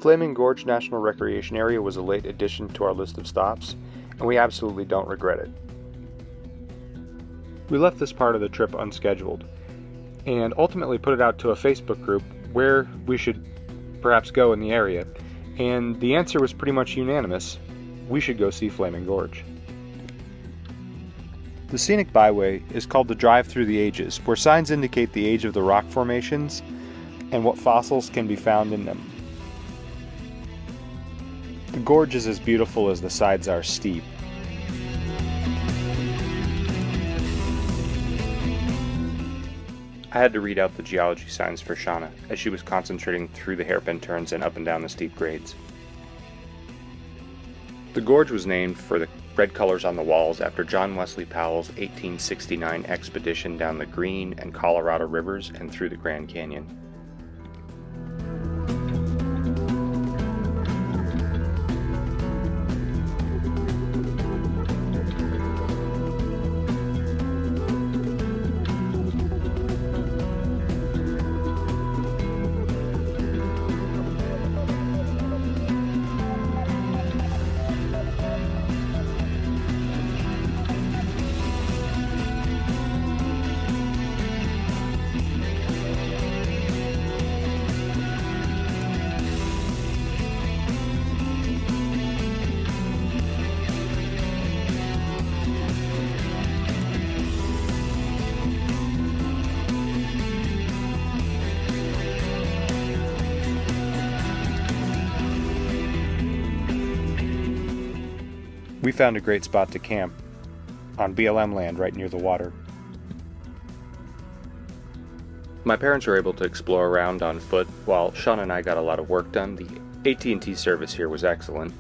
Flaming Gorge National Recreation Area was a late addition to our list of stops, and we absolutely don't regret it. We left this part of the trip unscheduled, and ultimately put it out to a Facebook group where we should perhaps go in the area, and the answer was pretty much unanimous: we should go see Flaming Gorge. The scenic byway is called the Drive Through the Ages, where signs indicate the age of the rock formations and what fossils can be found in them. The gorge is as beautiful as the sides are steep. I had to read out the geology signs for Shauna as she was concentrating through the hairpin turns and up and down the steep grades. The gorge was named for the red colors on the walls after John Wesley Powell's 1869 expedition down the Green and Colorado rivers and through the Grand Canyon. We found a great spot to camp on BLM land right near the water. My parents were able to explore around on foot while Sean and I got a lot of work done. The AT&T service here was excellent,